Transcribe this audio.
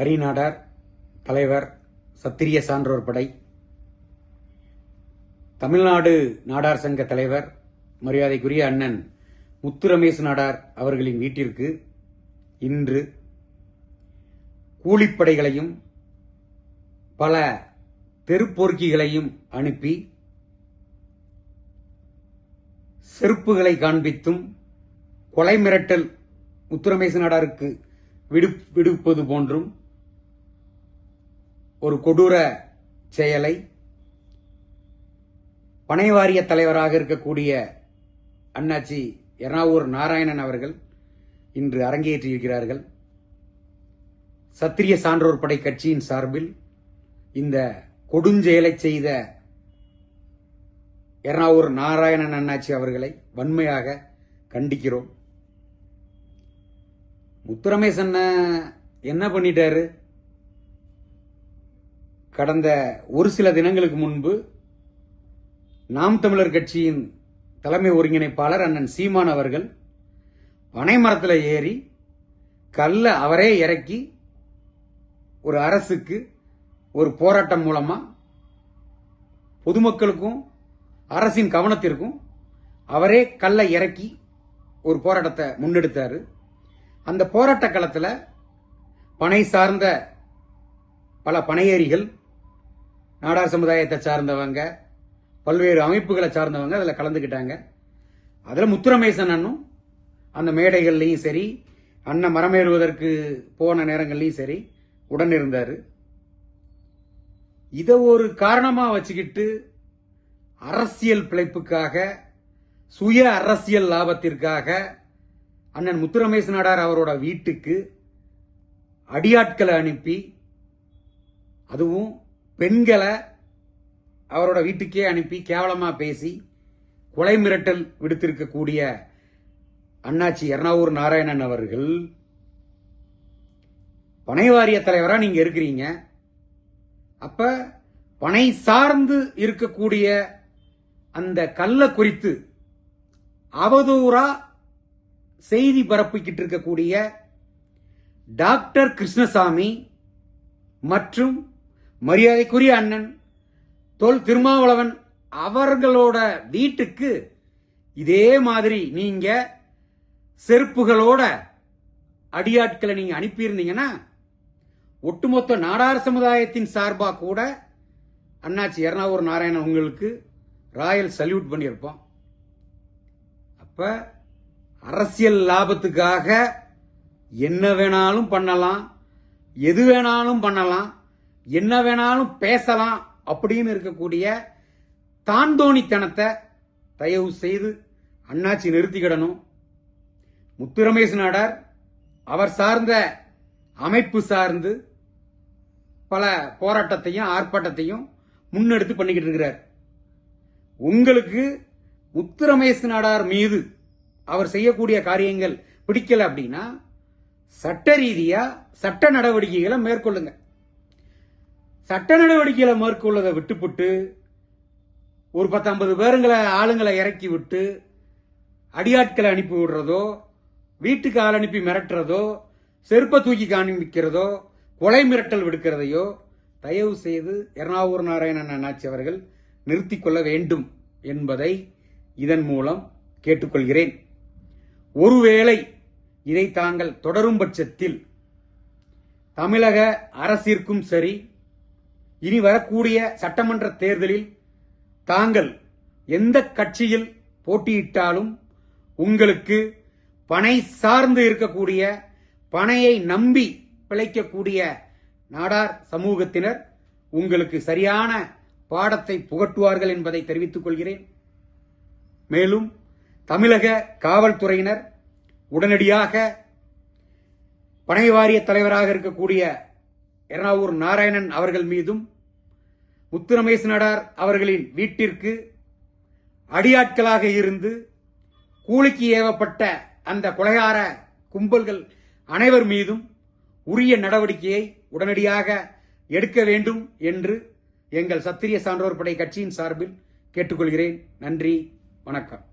அரிநாடார் தலைவர், சத்திரிய சான்றோர் படை, தமிழ்நாடு நாடார் சங்க தலைவர் மரியாதைக்குரிய அண்ணன் முத்துரமேசு நாடார் அவர்களின் வீட்டிற்கு இன்று கூலிப்படைகளையும் பல தெருப்பொறுக்கிகளையும் அனுப்பி செருப்புகளை காண்பித்தும் கொலை மிரட்டல் முத்துரமேசு நாடாருக்கு விடுப்பது போன்றும் ஒரு கொடூர செயலை பனை வாரிய தலைவராக இருக்கக்கூடிய அண்ணாச்சி எர்ணாவூர் நாராயணன் அவர்கள் இன்று அரங்கேற்றியிருக்கிறார்கள். சத்திரிய சான்றோர் படை கட்சியின் சார்பில் இந்த கொடுஞ்செயலை செய்த எர்ணாவூர் நாராயணன் அண்ணாச்சி அவர்களை வன்மையாக கண்டிக்கிறோம். முத்துரமேசன் என்ன பண்ணிட்டாரு? கடந்த ஒரு சில தினங்களுக்கு முன்பு நாம் தமிழர் கட்சியின் தலைமை ஒருங்கிணைப்பாளர் அண்ணன் சீமான் அவர்கள் பனைமரத்தில் ஏறி கல்ல அவரே இறக்கி ஒரு அரசுக்கு ஒரு போராட்டம் மூலமா பொதுமக்களுக்கும் அரசின் கவனத்திற்கும் அவரே கல்லை இறக்கி ஒரு போராட்டத்தை முன்னெடுத்தாரு. அந்த போராட்ட களத்தில் பனை சார்ந்த பல பனையேறிகள், நாடார் சமுதாயத்தை சார்ந்தவங்க, பல்வேறு அமைப்புகளை சார்ந்தவங்க அதில் கலந்துக்கிட்டாங்க. அதில் முத்துரமேசன் அண்ணனும் அந்த மேடைகள்லையும் சரி, அண்ணன் மரமேறுவதற்கு போன நேரங்கள்லையும் சரி உடன் இருந்தார். இதை ஒரு காரணமாக வச்சுக்கிட்டு அரசியல் பிழைப்புக்காக, சுய அரசியல் லாபத்திற்காக அண்ணன் முத்துரமேசு நாடார் அவரோட வீட்டுக்கு அடியாட்களை அனுப்பி, அதுவும் பெண்களை அவரோட வீட்டுக்கே அனுப்பி கேவலமா பேசி கொலை மிரட்டல் விடுத்திருக்கக்கூடிய அண்ணாச்சி எர்ணாவூர் நாராயணன் அவர்கள் பனை வாரிய தலைவரா நீங்க இருக்கிறீங்க. அப்ப பனை சார்ந்து இருக்கக்கூடிய அந்த கல்ல குறித்து அவதூறா செய்தி பரப்பிக்கிட்டு இருக்கக்கூடிய டாக்டர் கிருஷ்ணசாமி மற்றும் மரியாதைக்குரிய அண்ணன் தொல் திருமாவளவன் அவர்களோட வீட்டுக்கு இதே மாதிரி நீங்க செருப்புகளோட அடியாட்களை நீங்க அனுப்பியிருந்தீங்கன்னா ஒட்டுமொத்த நாடார் சமுதாயத்தின் சார்பா கூட அண்ணாச்சி எர்ணாவூர் நாராயணன் உங்களுக்கு ராயல் சல்யூட் பண்ணியிருப்போம். அப்ப அரசியல் லாபத்துக்காக என்ன வேணாலும் பண்ணலாம், எது வேணாலும் பண்ணலாம், என்ன வேணாலும் பேசலாம் அப்படின்னு இருக்கக்கூடிய தாந்தோணித்தனத்தை தயவு செய்து அண்ணாச்சி நிறுத்திக்கிடணும். முத்துரமேசு நாடார் அவர் சார்ந்த அமைப்பு சார்ந்து பல போராட்டத்தையும் ஆர்ப்பாட்டத்தையும் முன்னெடுத்து பண்ணிக்கிட்டு இருக்கிறார். உங்களுக்கு முத்துரமேசு நாடார் மீது அவர் செய்யக்கூடிய காரியங்கள் பிடிக்கல அப்படின்னா சட்ட ரீதியா சட்ட நடவடிக்கைகளை மேற்கொள்ளுங்க. சட்ட நடவடிக்கைகளை மேற்கொள்ளதை விட்டுப்புட்டு ஒரு 10-50 பேருங்களை ஆளுங்களை இறக்கி விட்டு அடியாட்களை அனுப்பி விடுறதோ, வீட்டுக்கு ஆள் அனுப்பி மிரட்டுறதோ, செருப்பை தூக்கி காண்பிக்கிறதோ, கொலை மிரட்டல் விடுக்கிறதையோ தயவு செய்து எர்ணாவூர் நாராயணன் அண்ணாச்சி அவர்கள் நிறுத்திக் கொள்ள வேண்டும் என்பதை இதன் மூலம் கேட்டுக்கொள்கிறேன். ஒருவேளை இதை தாங்கள் தொடரும் பட்சத்தில் தமிழக அரசிற்கும் சரி, இனி வரக்கூடிய சட்டமன்ற தேர்தலில் தாங்கள் எந்த கட்சியில் போட்டியிட்டாலும் உங்களுக்கு பனை சார்ந்து இருக்கக்கூடிய, பனையை நம்பி பிழைக்கக்கூடிய நாடார் சமூகத்தினர் உங்களுக்கு சரியான பாடத்தை புகட்டுவார்கள் என்பதை தெரிவித்துக் கொள்கிறேன். மேலும் தமிழக காவல்துறையினர் உடனடியாக பனை வாரிய தலைவராக இருக்கக்கூடிய எர்ணாவூர் நாராயணன் அவர்கள் மீதும் முத்துரமேசு நாடார் அவர்களின் வீட்டிற்கு அடியாட்களாக இருந்து கூலிக்கு ஏவப்பட்ட அந்த கொலைகார கும்பல்கள் அனைவர் மீதும் உரிய நடவடிக்கையை உடனடியாக எடுக்க வேண்டும் என்று எங்கள் சத்திரிய சான்றோர் படை கட்சியின் சார்பில் கேட்டுக்கொள்கிறேன். நன்றி, வணக்கம்.